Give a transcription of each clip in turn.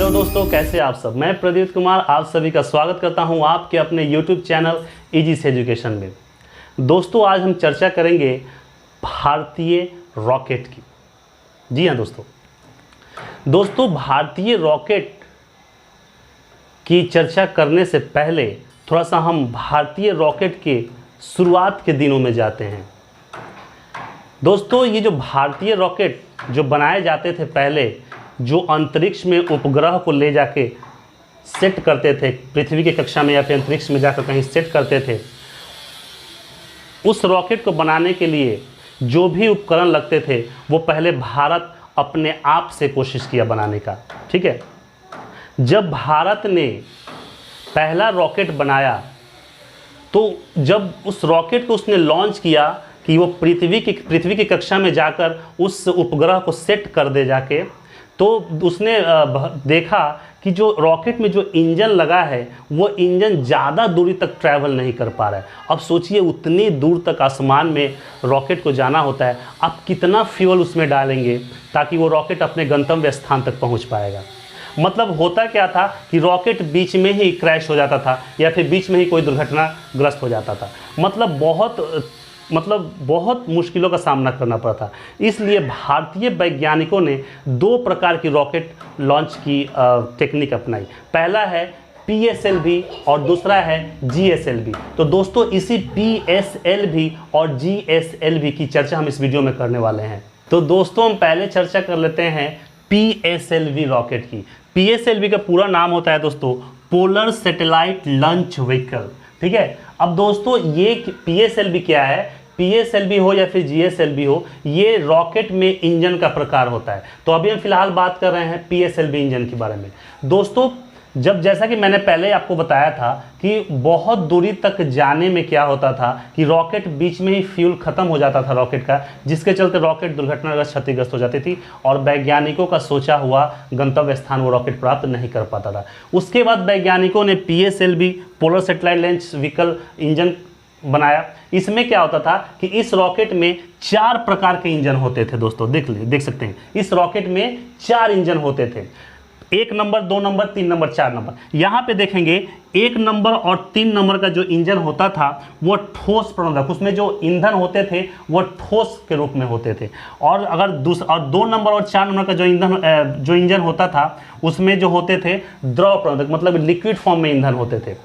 Hello दोस्तों, कैसे आप सब। मैं प्रदीप कुमार आप सभी का स्वागत करता हूं आपके अपने YouTube चैनल इजी से एजुकेशन में। दोस्तों, आज हम चर्चा करेंगे भारतीय रॉकेट की। जी हाँ दोस्तों, भारतीय रॉकेट की चर्चा करने से पहले थोड़ा सा हम भारतीय रॉकेट के शुरुआत के दिनों में जाते हैं। दोस्तों, ये जो भारतीय रॉकेट जो बनाए जाते थे पहले, जो अंतरिक्ष में उपग्रह को ले जाके सेट करते थे, पृथ्वी की कक्षा में या फिर अंतरिक्ष में जाकर कहीं सेट करते थे, उस रॉकेट को बनाने के लिए जो भी उपकरण लगते थे वो पहले भारत अपने आप से कोशिश किया बनाने का। ठीक है, जब भारत ने पहला रॉकेट बनाया तो जब उस रॉकेट को उसने लॉन्च किया कि वो पृथ्वी की कक्षा में जाकर उस उपग्रह को सेट कर दे जाके, तो उसने देखा कि जो रॉकेट में जो इंजन लगा है वो इंजन ज़्यादा दूरी तक ट्रैवल नहीं कर पा रहा है। अब सोचिए, उतनी दूर तक आसमान में रॉकेट को जाना होता है, आप कितना फ्यूल उसमें डालेंगे ताकि वो रॉकेट अपने गंतव्य स्थान तक पहुंच पाएगा। मतलब होता क्या था कि रॉकेट बीच में ही क्रैश हो जाता था या फिर बीच में ही कोई दुर्घटनाग्रस्त हो जाता था। मतलब बहुत मुश्किलों का सामना करना पड़ा था। इसलिए भारतीय वैज्ञानिकों ने दो प्रकार की रॉकेट लॉन्च की टेक्निक अपनाई। पहला है PSLV और दूसरा है GSLV। तो दोस्तों, इसी PSLV और GSLV की चर्चा हम इस वीडियो में करने वाले हैं। तो दोस्तों, हम पहले चर्चा कर लेते हैं PSLV रॉकेट की। PSLV का पूरा नाम होता है दोस्तों पोलर सैटेलाइट लॉन्च व्हीकल। ठीक है, अब दोस्तों ये PSLV क्या है? PSLV हो या फिर GSLV हो, ये रॉकेट में इंजन का प्रकार होता है। तो अभी हम फिलहाल बात कर रहे हैं PSLV इंजन के बारे में। दोस्तों, जैसा कि मैंने पहले आपको बताया था कि बहुत दूरी तक जाने में क्या होता था कि रॉकेट बीच में ही फ्यूल खत्म हो जाता था रॉकेट का, जिसके चलते रॉकेट दुर्घटनाग्रस्त क्षतिग्रस्त हो जाती थी और वैज्ञानिकों का सोचा हुआ गंतव्य स्थान वो रॉकेट प्राप्त नहीं कर पाता था। उसके बाद वैज्ञानिकों ने PSLV polar satellite launch vehicle engine बनाया। इसमें क्या होता था कि इस रॉकेट में 4 प्रकार के इंजन होते थे। दोस्तों देख सकते हैं, इस रॉकेट में 4 इंजन होते थे। 1 नंबर, 2 नंबर, 3 नंबर, 4 नंबर। यहाँ पे देखेंगे 1 नंबर और 3 नंबर का जो इंजन होता था वो ठोस प्रणोदक, उसमें जो ईंधन होते थे वो ठोस के रूप में होते थे। और अगर 2 नंबर और 4 नंबर का जो इंजन होता था उसमें जो होते थे द्रव प्रणोदक, मतलब लिक्विड फॉर्म में ईंधन होते थे।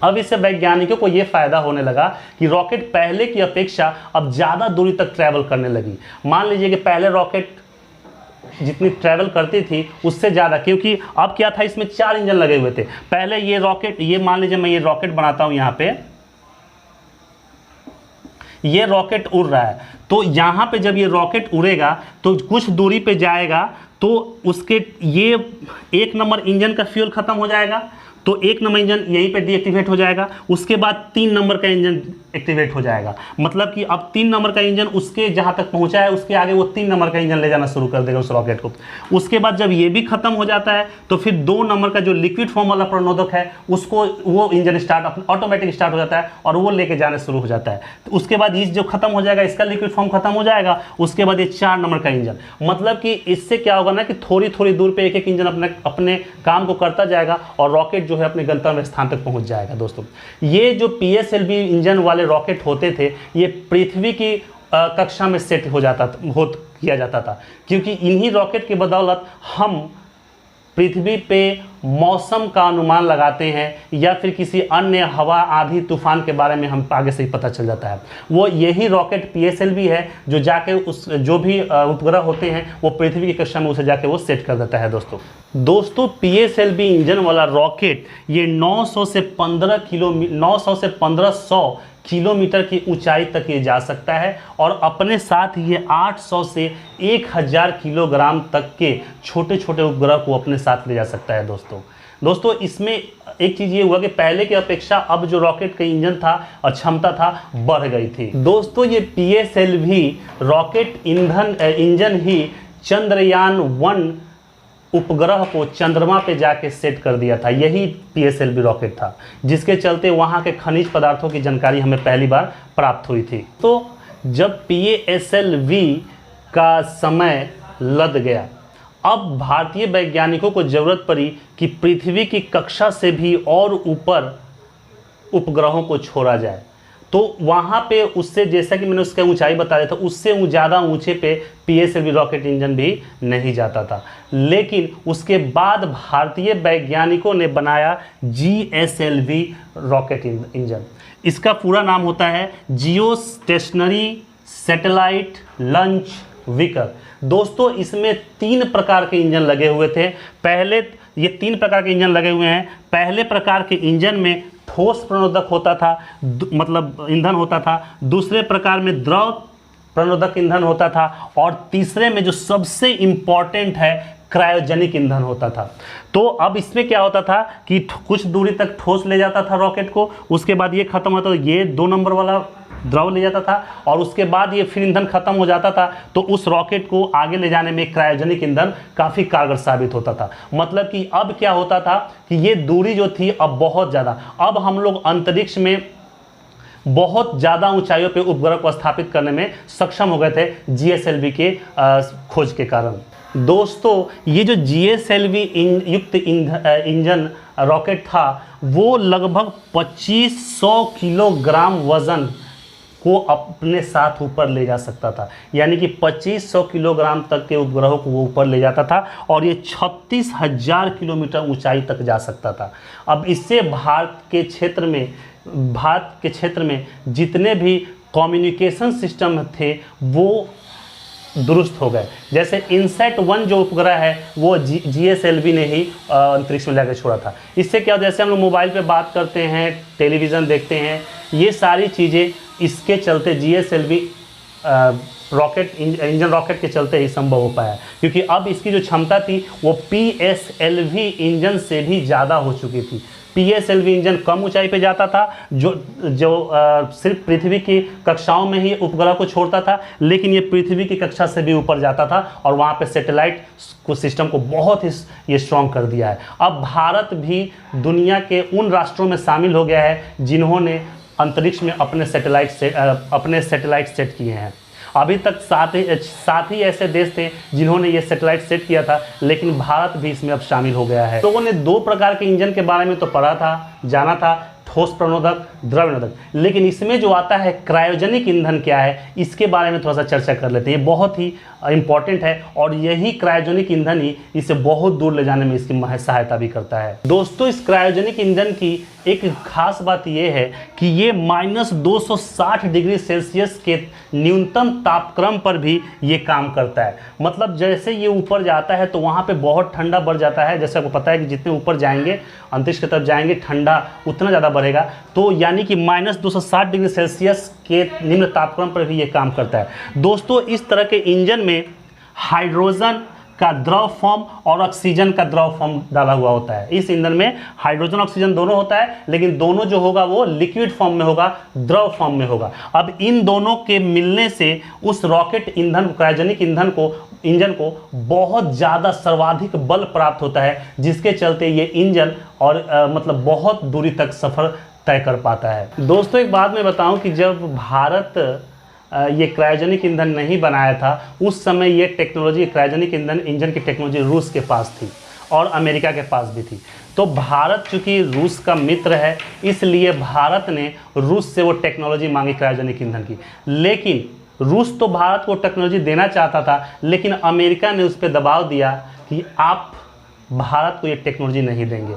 अब इससे वैज्ञानिकों को ये फायदा होने लगा कि रॉकेट पहले की अपेक्षा अब ज़्यादा दूरी तक ट्रैवल करने लगी। मान लीजिए कि पहले रॉकेट जितनी ट्रैवल करती थी उससे ज़्यादा, क्योंकि अब क्या था, इसमें 4 इंजन लगे हुए थे। पहले ये रॉकेट, ये मान लीजिए मैं ये रॉकेट बनाता हूँ, यहाँ पे ये रॉकेट उड़ रहा है, तो यहाँ पे जब ये रॉकेट उड़ेगा तो कुछ दूरी पे जाएगा तो उसके ये 1 नंबर इंजन का फ्यूल खत्म हो जाएगा, तो 1 नंबर इंजन यहीं पे डीएक्टिवेट हो जाएगा। उसके बाद 3 नंबर का इंजन एक्टिवेट हो जाएगा। मतलब कि अब 3 नंबर का इंजन उसके जहाँ तक पहुँचा है उसके आगे वो 3 नंबर का इंजन ले जाना शुरू कर देगा उस रॉकेट को। उसके बाद जब ये भी खत्म हो जाता है तो फिर 2 नंबर का जो लिक्विड फॉर्म वाला प्रणोदक है उसको वो इंजन ऑटोमेटिक स्टार्ट हो जाता है और वो लेके जाने शुरू हो जाता है। तो उसके बाद इस जो खत्म हो जाएगा, इसका लिक्विड फॉर्म खत्म हो जाएगा। उसके बाद ये 4 नंबर का इंजन, मतलब कि इससे क्या होगा ना कि थोड़ी थोड़ी दूर पे एक इंजन अपने काम को करता जाएगा और रॉकेट जो है अपने गंतव्य स्थान तक पहुंच जाएगा। दोस्तों, ये जो PSLV इंजन वाले रॉकेट होते थे ये पृथ्वी की कक्षा में सेट किया जाता था, क्योंकि इन्हीं रॉकेट की बदौलत हम पृथ्वी पे मौसम का अनुमान लगाते हैं या फिर किसी अन्य हवा, आंधी, तूफान के बारे में हम आगे से ही पता चल जाता है। वो यही रॉकेट PSLV है जो जाके जो भी उपग्रह होते हैं वो पृथ्वी की कक्षा में उसे जाके वो सेट कर देता है। दोस्तों PSLV इंजन वाला रॉकेट ये 900 से 1500 किलोमीटर की ऊंचाई तक ये जा सकता है और अपने साथ ये 800 से 1000 किलोग्राम तक के छोटे छोटे उपग्रह को अपने साथ ले जा सकता है। दोस्तों इसमें एक चीज़ ये हुआ कि पहले की अपेक्षा अब जो रॉकेट का इंजन था और क्षमता था बढ़ गई थी। दोस्तों, ये PSLV रॉकेट इंजन ही चंद्रयान-1 उपग्रह को चंद्रमा पे जाके सेट कर दिया था। यही PSLV रॉकेट था जिसके चलते वहाँ के खनिज पदार्थों की जानकारी हमें पहली बार प्राप्त हुई थी। तो जब PSLV का समय लद गया अब भारतीय वैज्ञानिकों को ज़रूरत पड़ी कि पृथ्वी की कक्षा से भी और ऊपर उपग्रहों को छोड़ा जाए। तो वहाँ पे उससे, जैसा कि मैंने उसका ऊंचाई बताया था, उससे ज़्यादा ऊंचे पे PSLV रॉकेट इंजन भी नहीं जाता था। लेकिन उसके बाद भारतीय वैज्ञानिकों ने बनाया GSLV रॉकेट इंजन। इसका पूरा नाम होता है जियो स्टेशनरी सैटेलाइट लॉन्च व्हीकल। दोस्तों इसमें 3 प्रकार के इंजन लगे हुए थे। पहले ये 3 प्रकार के इंजन लगे हुए हैं। पहले प्रकार के इंजन में ठोस प्रणोदक होता था, मतलब ईंधन होता था। दूसरे प्रकार में द्रव प्रणोदक ईंधन होता था, और तीसरे में जो सबसे इम्पॉर्टेंट है क्रायोजेनिक ईंधन होता था। तो अब इसमें क्या होता था कि कुछ दूरी तक ठोस ले जाता था रॉकेट को, उसके बाद ये खत्म होता था, ये 2 नंबर वाला द्रव ले जाता था, और उसके बाद ये फिर ईंधन खत्म हो जाता था। तो उस रॉकेट को आगे ले जाने में क्रायोजेनिक ईंधन काफ़ी कारगर साबित होता था। मतलब कि अब क्या होता था कि ये दूरी जो थी अब बहुत ज़्यादा, अब हम लोग अंतरिक्ष में बहुत ज़्यादा ऊंचाइयों पे उपग्रह को स्थापित करने में सक्षम हो गए थे GSLV के खोज के कारण। दोस्तों ये जो GSLV युक्त इंजन रॉकेट था वो लगभग 2500 किलोग्राम वज़न को अपने साथ ऊपर ले जा सकता था। यानी कि 2500 किलोग्राम तक के उपग्रहों को वो ऊपर ले जाता था, और ये 36,000 किलोमीटर ऊंचाई तक जा सकता था। अब इससे भारत के क्षेत्र में जितने भी कम्युनिकेशन सिस्टम थे वो दुरुस्त हो गए। जैसे इनसैट 1 जो उपग्रह है वो GSLV ने ही अंतरिक्ष में लेकर छोड़ा था। इससे क्या होता है, जैसे हम लोग मोबाइल पे बात करते हैं, टेलीविज़न देखते हैं, ये सारी चीज़ें इसके चलते GSLV इंजन रॉकेट के चलते ही संभव हो पाया, क्योंकि अब इसकी जो क्षमता थी वो PSLV इंजन से भी ज़्यादा हो चुकी थी। PSLV इंजन कम ऊंचाई पे जाता था, जो सिर्फ पृथ्वी की कक्षाओं में ही उपग्रह को छोड़ता था, लेकिन ये पृथ्वी की कक्षा से भी ऊपर जाता था, और वहाँ पे सैटेलाइट को सिस्टम को बहुत ही ये स्ट्रॉन्ग कर दिया है। अब भारत भी दुनिया के उन राष्ट्रों में शामिल हो गया है जिन्होंने अंतरिक्ष में अपने सैटेलाइट सेट किए हैं। अभी तक 7 ही ऐसे देश थे जिन्होंने ये सैटेलाइट सेट किया था, लेकिन भारत भी इसमें अब शामिल हो गया है। लोगों ने 2 प्रकार के इंजन के बारे में तो पढ़ा था, जाना था, ठोस प्रणोदक, द्रव निरोधक, लेकिन इसमें जो आता है क्रायोजेनिक ईंधन क्या है, इसके बारे में थोड़ा सा चर्चा कर लेते हैं। ये बहुत ही इंपॉर्टेंट है, और यही क्रायोजेनिक ईंधन ही इसे बहुत दूर ले जाने में इसकी सहायता भी करता है। दोस्तों इस क्रायोजेनिक ईंधन की एक खास बात यह है कि ये -260 डिग्री सेल्सियस के न्यूनतम तापक्रम पर भी ये काम करता है। मतलब जैसे ये ऊपर जाता है तो वहाँ पे बहुत ठंडा बढ़ जाता है। जैसे आपको पता है कि जितने ऊपर जाएंगे, अंतरिक्ष की तरफ जाएंगे, ठंडा उतना ज़्यादा बढ़ेगा। तो यानी कि -260 डिग्री सेल्सियस के निम्न तापक्रम पर भी ये काम करता है। दोस्तों इस तरह के इंजन में हाइड्रोजन का द्रव फॉर्म और ऑक्सीजन का द्रव फॉर्म डाला हुआ होता है। इस ईंधन में हाइड्रोजन ऑक्सीजन दोनों होता है, लेकिन दोनों जो होगा वो लिक्विड फॉर्म में होगा, द्रव फॉर्म में होगा। अब इन दोनों के मिलने से उस रॉकेट ईंधन, क्रायोजेनिक इंजन को बहुत ज़्यादा सर्वाधिक बल प्राप्त होता है, जिसके चलते ये इंजन और मतलब बहुत दूरी तक सफ़र तय कर पाता है। दोस्तों एक बात मैं बताऊं कि जब भारत ये क्रायोजेनिक ईंधन नहीं बनाया था, उस समय ये टेक्नोलॉजी, क्रायोजेनिक इंजन की टेक्नोलॉजी रूस के पास थी और अमेरिका के पास भी थी। तो भारत चूँकि रूस का मित्र है, इसलिए भारत ने रूस से वो टेक्नोलॉजी मांगी क्रायोजेनिक ईंधन की। लेकिन रूस तो भारत को टेक्नोलॉजी देना चाहता था, लेकिन अमेरिका ने उस पर दबाव दिया कि आप भारत को ये टेक्नोलॉजी नहीं देंगे।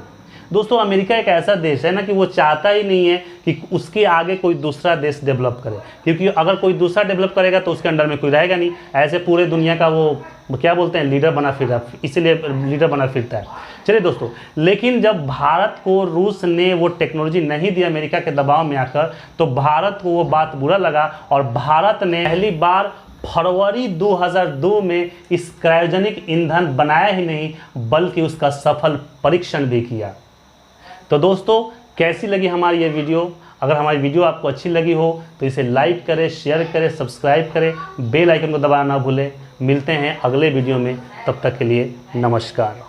दोस्तों अमेरिका एक ऐसा देश है ना कि वो चाहता ही नहीं है कि उसके आगे कोई दूसरा देश डेवलप करे, क्योंकि अगर कोई दूसरा डेवलप करेगा तो उसके अंडर में कोई रहेगा नहीं। ऐसे पूरे दुनिया का वो क्या बोलते हैं, लीडर बना फिर, इसीलिए लीडर बना फिरता है। चलिए दोस्तों, लेकिन जब भारत को रूस ने वो टेक्नोलॉजी नहीं दी अमेरिका के दबाव में आकर, तो भारत को वो बात बुरा लगा और भारत ने पहली बार फरवरी 2002 में इस क्रायोजेनिक ईंधन बनाया ही नहीं, बल्कि उसका सफल परीक्षण भी किया। तो दोस्तों कैसी लगी हमारी ये वीडियो? अगर हमारी वीडियो आपको अच्छी लगी हो तो इसे लाइक करें, शेयर करें, सब्सक्राइब करें, बेल आइकन को दबाना ना भूलें। मिलते हैं अगले वीडियो में, तब तक के लिए नमस्कार।